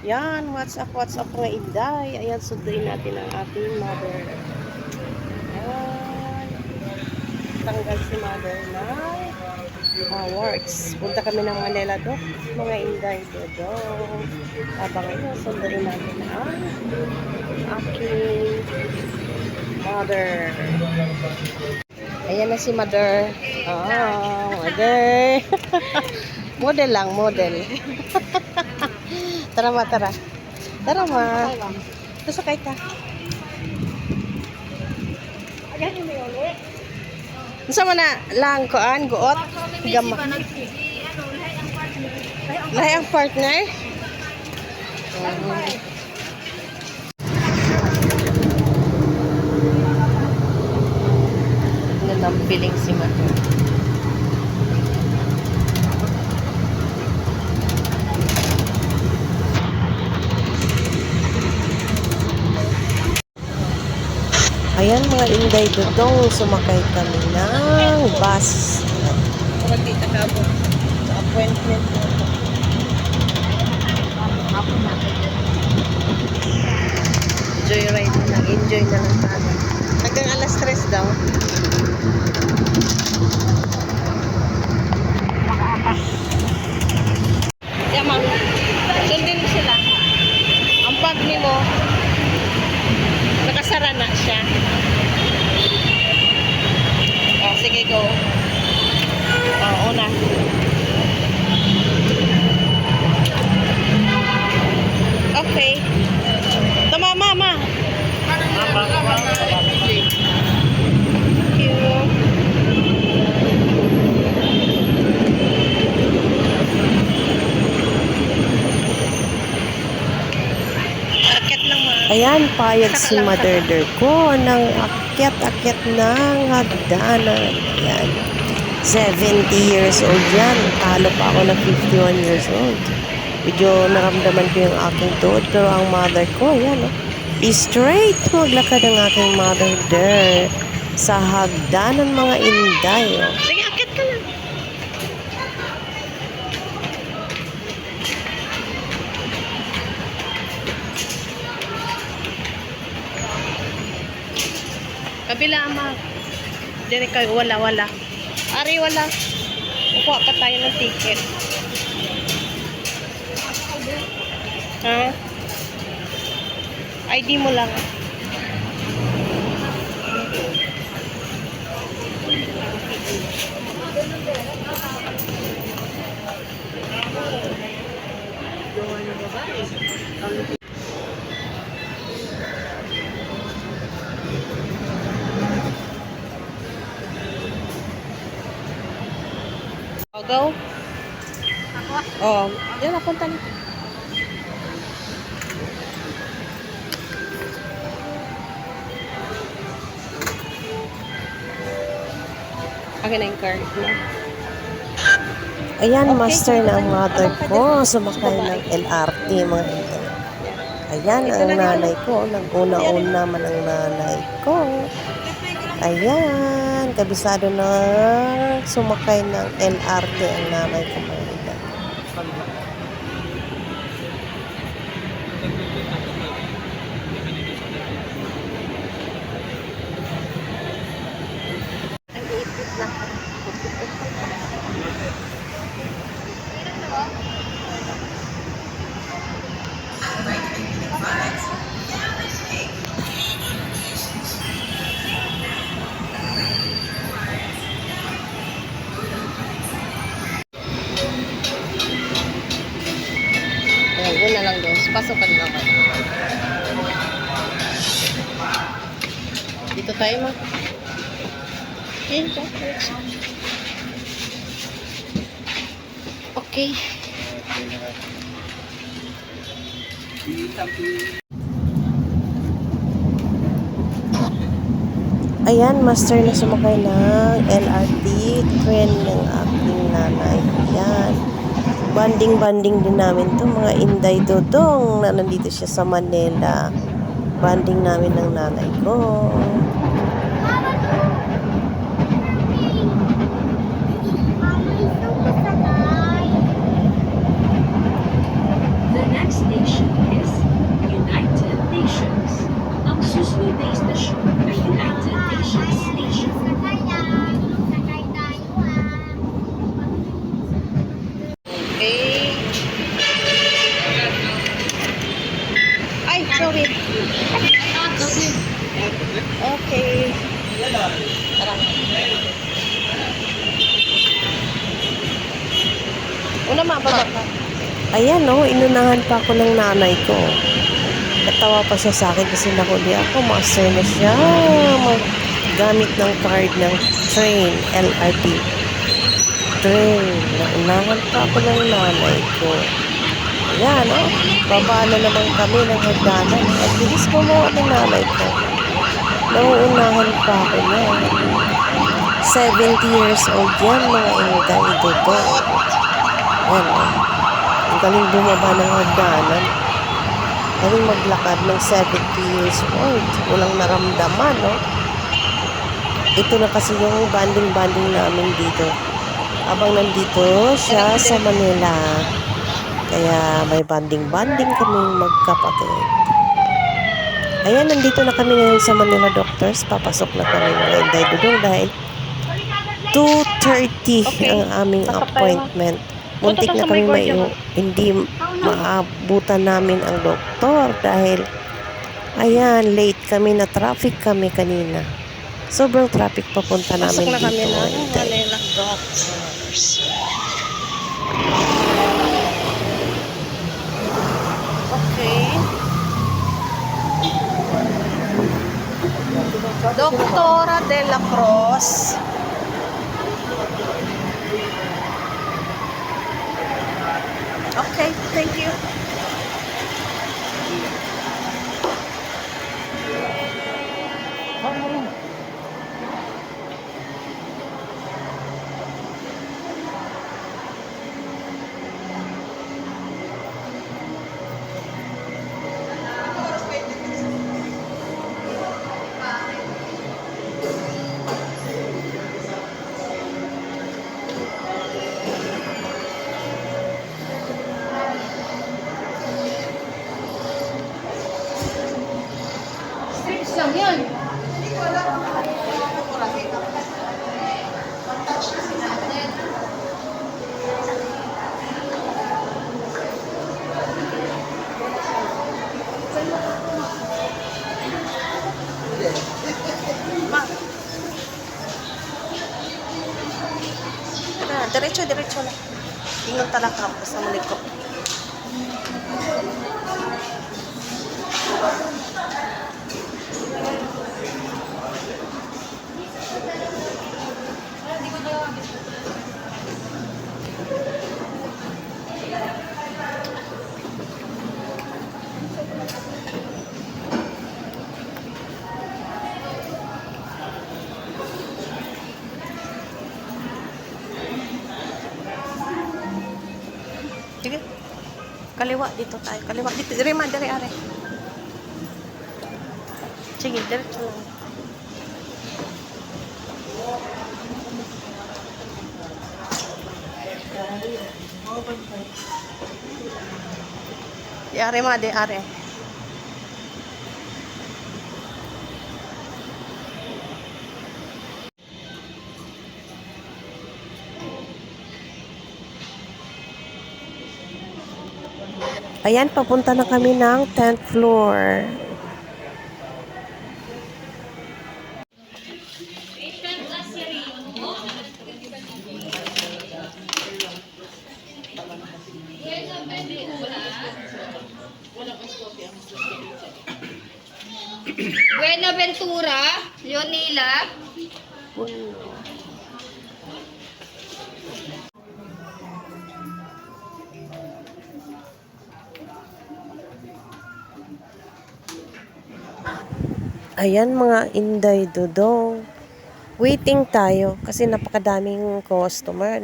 Yan, what's up mga inday. Ayan, sunduin natin ang ating mother. Ayan. Tanggal si mother na works. Punta kami ng Manila do. Mga inday do. Habang ito, sunduin natin ang aking mother. Ayan na si mother. Mother. Model lang, model. Tara ma, tara. Tara ma. Tasakay ka. Sama na lang koan, guot. Gama. Lahi ang partner. Nanampiling si mother. Ayan mga inday dudong, sumakay kami ng bus. Pagkita ka po sa appointment mo. Joyride na lang, enjoy na lang tayo. Hanggang alas 3 daw. Yeah, ma'am. Sundin mo sila. Ang pag ni mo, nakasara na siya. Oh, sige, go. Oh, una. Okay. Tama, mama. Thank you. Ayan, payag si mother ko ng akyat-akyat ng hagdanan. Ayan. 70 years old yan. Talo pa ako na 51 years old. Medyo naramdaman ko yung aking tuhod. Pero ang mother ko, ayan. Be straight. Maglakad ang aking mother there. Sa hagdanan mga inday. Sige, akyat ka lang. Kabila ama. Dire kayo, wala. Ari, wala. Kukuha pa tayo ng ticket. Ha? ID mo lang. Go. Oh, yan na, punta na. Akin na yung card mo. Ayan, okay, master na ang mother ko. Sumakay ng LRT, mga ito. Ayan, ang nanay ko. Nag-una-una naman ang nanay ko. Ayan, kabisado na sumakay ng LRT ang nanay ko, mga ito. Ang ipit na. Una lang doon. Pasokan lang. Dito tayo ma. Okay. Ayan, master na sumakay ng LRT train ng aking nanay. Ayan. Banding din namin to mga inday dodong na nandito siya sa Manila. Banding namin ng nanay ko. The next station Sorry. Okay. Tara. Una mababa ka. Ayan, no, inunahan pa ako ng nanay ko. Natawa pa siya sa akin kasi nakuli ako. Master na siya maggamit ng card ng train, LRT. Train. Naunahan pa ako ng nanay ko. Ayan, no? Baba na naman kami ng hagdanan. At bilis mo mo ng nanay ko. Nauunahan pa ako na. 70 years old yan, mga inday. Ito to. Ayan, no? Ang galing bumaba ng hagdanan. Galing maglakad ng 70 years old. Walang naramdaman, no? Ito na kasi yung banding-banding namin dito. Habang nandito siya sa Manila. Kaya may banding-banding kaming magkapatid. Ayan, nandito na kami ngayon sa Manila Doctors. Papasok na kami mga Inday Dudong dahil 2:30 ang aming appointment. Muntik na kami hindi maabutan namin ang doktor dahil ayan, late kami, na traffic kami kanina. Sobrang traffic papunta namin dito. Pasok na kami na Manila Doctors. Okay. Doctora de la Cruz. Okay, thank you. Lang yan. Diretso lang. Ingat talaga ako sa muli ko. Sige. Kaliwa dito tayo. Kaliwa dito. Dire man, dire are. Sige, diretso lang. Di are ma, di are. Ayan, papunta na kami ng 10th floor. Buenaventura, Leonila. Ayan mga Inday Dudong. Waiting tayo kasi napakadaming customer,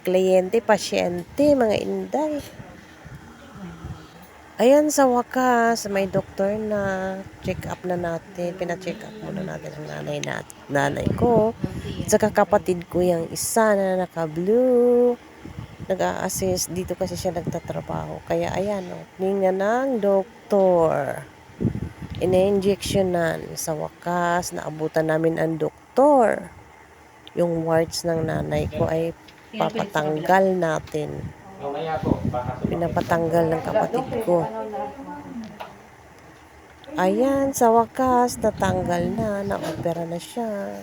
kliyente, pasyente, mga Inday. Ayan, sa wakas, may doktor na check up na natin. Pina-check up muna natin ang nanay ko. At saka kapatid ko yung isa na naka-blue. Nag-a-assist. Dito kasi siya nagtatrabaho. Kaya ayan, tingnan ng doktor. Ina-injectionan. Sa wakas, naabutan namin ang doktor. Yung warts ng nanay ko ay papatanggal natin. Pinapatanggal ng kapatid ko. Ayan, sa wakas, natanggal na, na-opera na siya.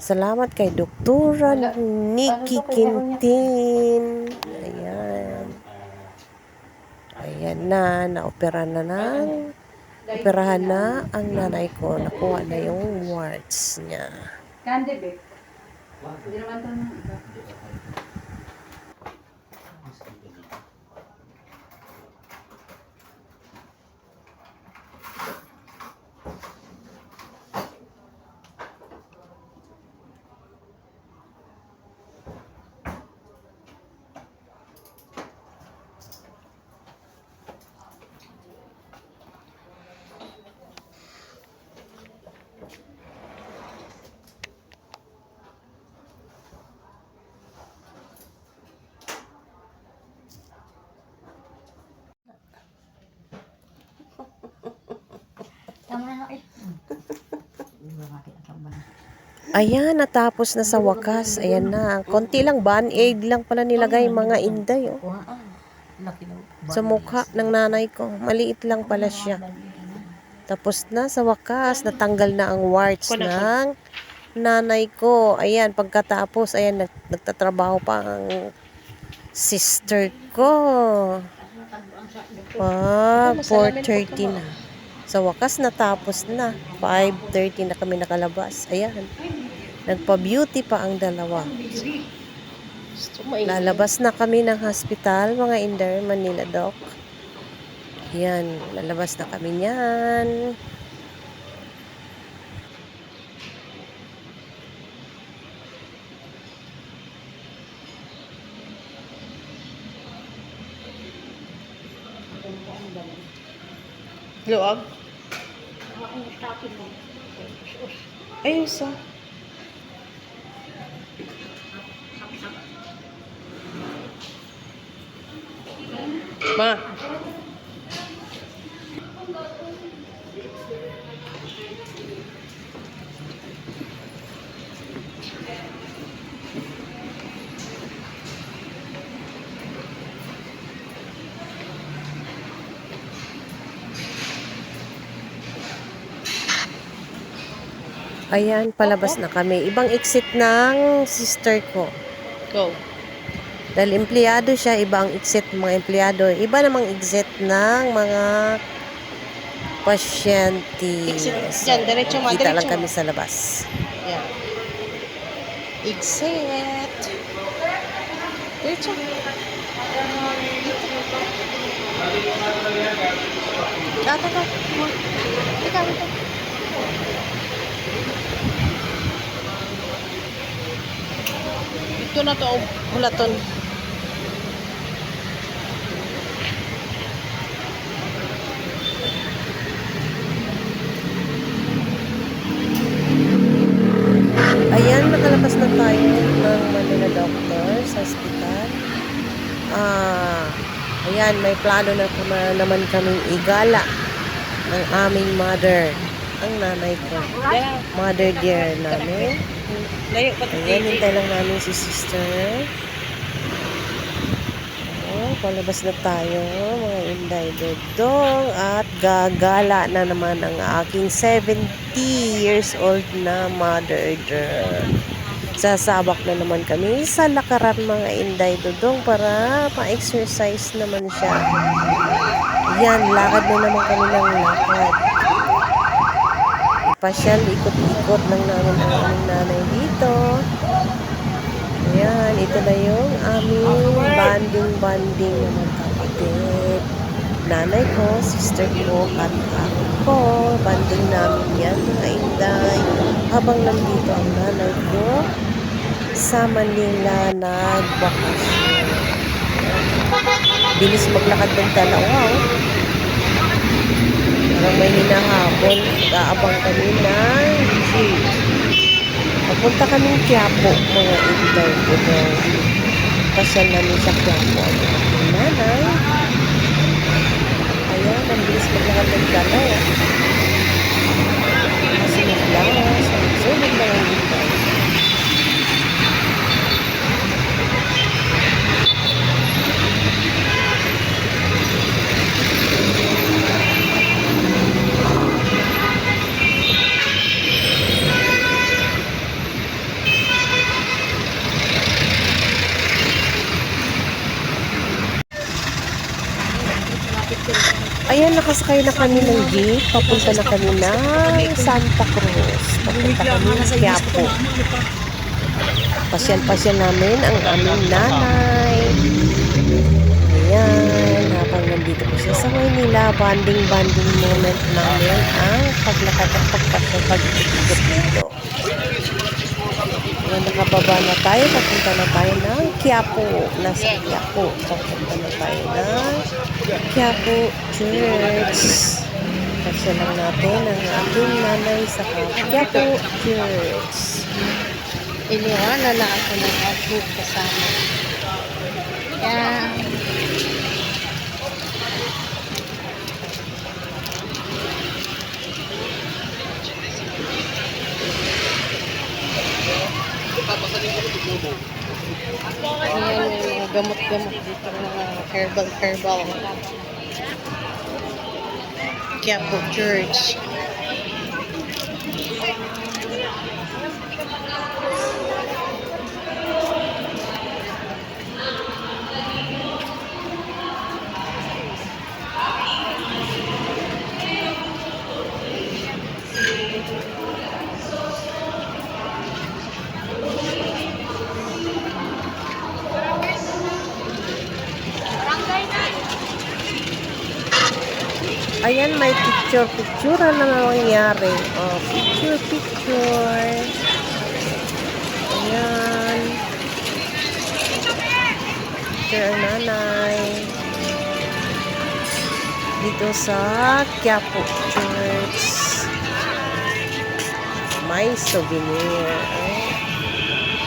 Salamat kay Doktora Nikki Quintin. Ayan. Ayan na, na-opera na ng operahan na ang nanay ko. Nakuha na yung warts niya. Candy Bake. Hindi naman ito na. Tama na eh. Ayan, natapos na sa wakas. Ayan na. Konti lang, band-aid lang pala nilagay mga inday. Oh. Sa mukha ng nanay ko. Maliit lang pala siya. Tapos na sa wakas, natanggal na ang warts ng nanay ko. Ayan, pagkatapos, ayan, nagtatrabaho pa ang sister ko. 4:30 na. Sa wakas, natapos na. 5:30 na kami nakalabas. Ayan. Nagpa-beauty pa ang dalawa. Lalabas na kami ng hospital, mga Inday, Manila Doc. Ayan, lalabas na kami niyan. Luag? Ayos ah. Ma. Ayan, palabas na kami. Ibang exit ng sister ko. Go. Dahil empleyado siya, ibang exit ng mga empleyado. Iba namang exit ng mga pasyente. Yan, diretso mo. Kita lang kami sa labas. Yan. Exit. Diretso. Ito. Ikaw. Ito na to, bulaton. Ayan, nakalabas na tayo ng Manila Doctors Hospital. Ayan, may plano na naman kaming igala ng aming mother, ang nanay ko. Mother dear namin. Ayan, hintay lang namin si sister. Palabas na tayo, mga Inday Dodong. At gagala na naman ang aking 70 years old na mother dear. Sasabak na naman kami sa lakaran, mga Inday Dodong, para pa-exercise naman siya. Yan, lakad na naman kami ng lakad. Ipasyal, ikot-ikot lang namin ang aming nanay dito. Ayan, ito na yung aming banding-banding na magkapatid. Nanay ko, sister ko, at ako. Banding namin yan, mga Inday. Habang nandito ang nanay ko sa Manila nagbakasyon. Bilis maglakad ng dalawa. Parang may hinahabol. Kaabang kami ng jeep. Papunta kaming Quiapo, mga Inday ko. Pasyal namin sa Quiapo. Ang nanay. Ayan, ang bilis maglakad ng dalawa. Masunod lang. Sunod lang ang Inday. Ayan, nakasakay na kami ng jeep. Papunta na kami ng Santa Cruz. Papunta kami ng Quiapo. Pasyal-pasyal namin ang aming nanay. Ayan, habang nandito po siya sa Maynila, banding-banding moment namin ang paglakad at pagpasyal dito. Ayan, nakababa na tayo. Papunta na tayo ng Quiapo. Nasa Quiapo. Papunta na tayo ng Quiapo Church. Pasyal lang natin ang aking nanay sa Quiapo Church. Iniwanan na ako ng outfit kasama. Yan. Ayan yung mga gamot-gamot dito, mga herbal. Quiapo Church. Ayan, may picture na nangyayari. Oh, picture. Ayan. Picture ang nanay. Dito sa Quiapo Church. May souvenir.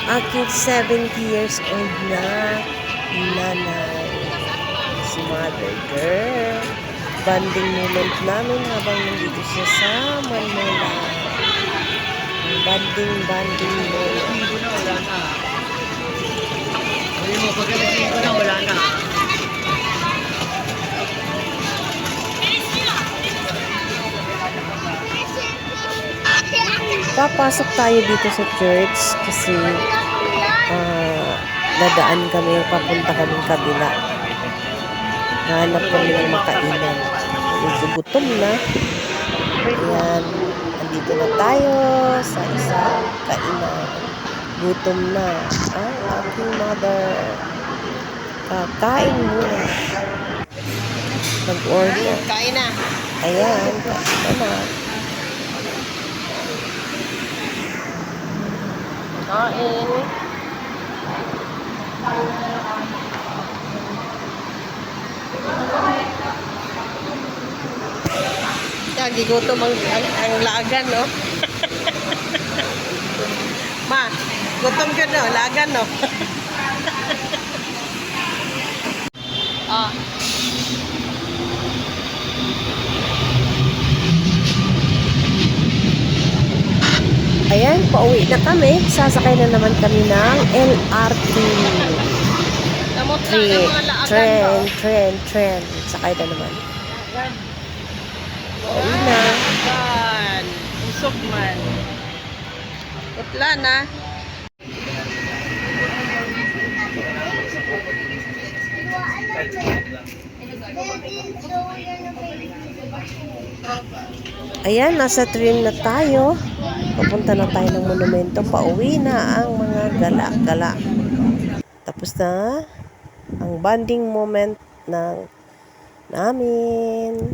Aking 70 years old na nanay. Si mother girl. Banding moment namin habang nandito siya sa Manila. Banding moment. Wala na. Papasok tayo dito sa church kasi dadaan kami, papunta kaming kabila. Hanap kami ng makainan. Medyo gutom na. Ayan, andito na tayo sa isang kainan. Gutom na ang aking mother. Kakain muna. Mag-order. Kain na. Ayan, kain na. Kain. Gigutom ang laagan, no? Ma, gutom ka, no? Laagan, no? Ah. Ayan, pauwi na kami. Sasakay na naman kami ng LRT. Namot na ng mga laagan, no? Tren. Sakay na naman. Pauwi na. Laagan. Usok man. Utla na. Ayan, nasa train na tayo. Papunta na tayo ng monumento. Pauwi na ang mga gala-gala. Tapos na ang bonding moment ng namin.